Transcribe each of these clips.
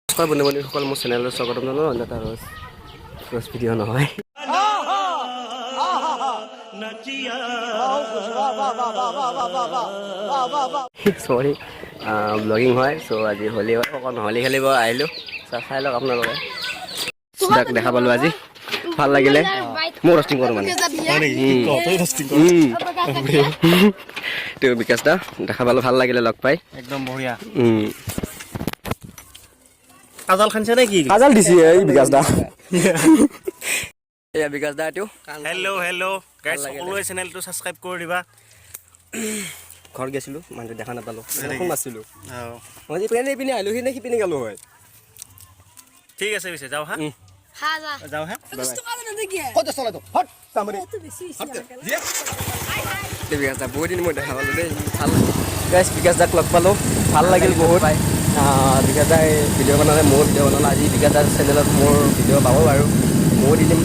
নমস্কাৰ বন্ধু-বান্ধৱীসকল, মোৰ চেনেলত স্বাগতম জনালোঁ। অন্যথা ৰ'জ ভিডিঅ' নহয়, চৰি ব্লগিং হয়। চ' আজি হোলী অকণ হোলী খেলিব আহিলোঁ। চাই লওক আপোনালোকে, দেখা পালোঁ আজি ভাল লাগিলে। মই ৰষ্টিং কৰোঁ মানে তো বিকাশ দা দেখা পালোঁ, ভাল লাগিলে লগ পাই, একদম বঢ়িয়া। কাজাল খানছে নে কি? কাজাল দিছে এই বিকাশ দা। এয়া বিকাশ দা, এইটো হেল্ল' গাইজ, সকলোৱে চেনেলটো ছাবস্ক্ৰাইব কৰি দিবা। ঘৰত গৈছিলোঁ, মানুহটো দেখা নাপালোঁ, ফোন মাৰিছিলোঁ। মই যে পিনে পিনে আহিলোঁ, সিনে সিপিনে গ'লোঁ হয়। ঠিক আছে, পিছে যাওঁ হা, যাওঁ হা। বিকাশ দা বহুত দিন মই দেখা পালোঁ দেই, ভাল গাইজ। বিকাশ দাক লগ পালোঁ, ভাল লাগিল বহুত। বিকাশ দাই ভিডিঅ' বনালে, মোৰ ভিডিঅ' বনালে। আজি বিকাশ দাৰ চেনেলত মোৰ ভিডিঅ' পাব বাৰু, ময়ো দি দিম।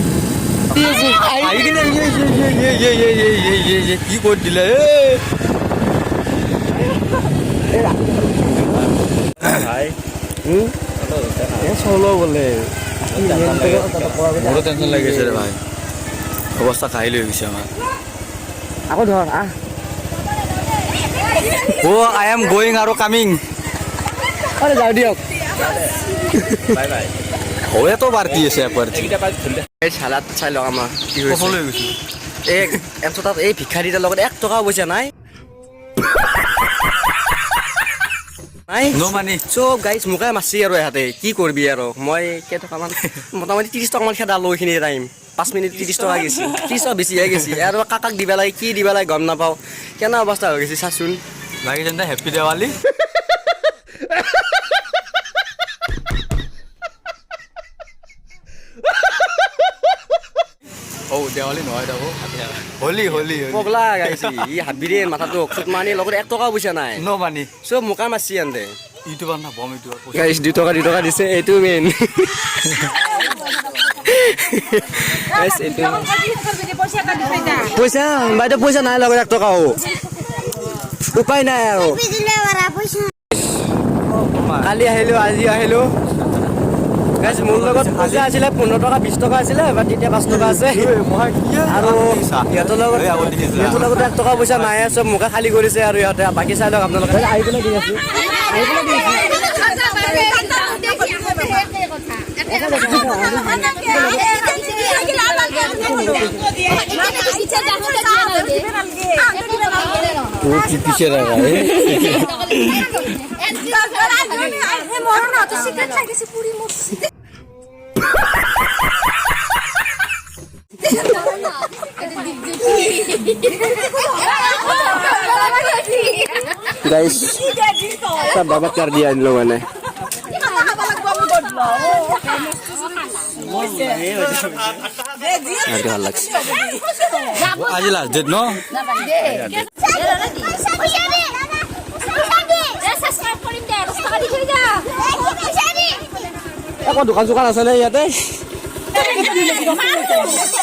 কি কৰি দিলে চলো বোলে, মোৰো টেনশ্যন লাগিছে ৰে ভাই, অৱস্থা খাই লৈ গৈছে আমাৰ। আকৌ ধৰ আহ। আই এম গোয়িং আৰু কামিং। যাওঁ দিয়ক, বাই বাই। হয়েতো বাঢ়তি আছে এই চালাত চাই লওক আমাৰ কি হৈছে। এই একশো তাত এই ভিক্ষাৰীটাৰ লগত 1 টকাও পইচা নাই। চব গাইজ মোকে মাৰছি আৰু ইহঁতে, কি কৰিবি আৰু। মই কেইটকামান মোটামুটি 30 টকামান খেদালোঁ এইখিনি টাইম। 5 মিনিট 30 টকা গেছি, 30 টকা বেছিহে গেছি। আৰু কাকাক দিবা লাগে, কি দিবা লাগে গম নাপাওঁ। কেনে অৱস্থা হৈ গৈছে চাচোন। বাকী তেন্তে হেপ্পী দেৱালী। দেৱালী নহয় দাবো, হোলী হোলী পগলা গাইছি ই হাবিৰে মাথাটো অকচুত মানি লগত 1 টকাও পইচা নাই। ন মানি চব মোকা মাৰছি আনতে। ইউটিউবাৰ না বম ইউটিউবাৰ গাইছ 2 টকা দিছে, এইটো মেইন। পইচা বাইদেউ পইচা নাই লগত 1 টকাও, উপায় নাই আৰু। কালি আহিলোঁ, আজি আহিলোঁ। গাইছ মোৰ লগত পইচা আছিলে 15 টকা 20 টকা আছিলে, বা তেতিয়া 5 টকা আছে। আৰু সিহঁতৰ লগত 1 টকা পইচা নাই, চব মোকে খালী কৰিছে। আৰু ইহঁতে বাকী চাই লওক আপোনালোকে। আহি পেলাই দি আছোঁ, পিছে রাখা गाइस सब बर्बाद कर दिया इन लोगों ने। आज लास्ट डेट नो এখন দোকান চোকান আছে নে ইয়াতে?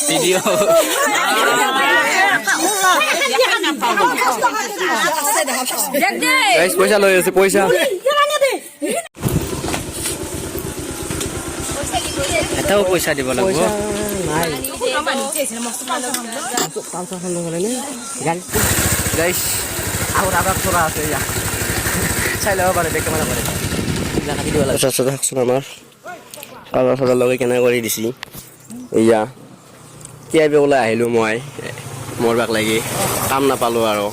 ভিডিও গাইস পয়সা লৈ আছে, পয়সা এটাও পয়সা দিব লাগিব। গাইস আৰু আবাৰ চৰা আছে ইয়া চাই ল'ব পাৰে, দেখতে মানে পাৰে কাটি দিব লাগে। আচ্ছা থাকচোন আমাৰ কাগজ চাগজ লগাই কেনে কৰি দিছি। এয়া কিয় ওলাই আহিলোঁ মই, মোৰ বাক লাগি কাম নাপালোঁ আৰু।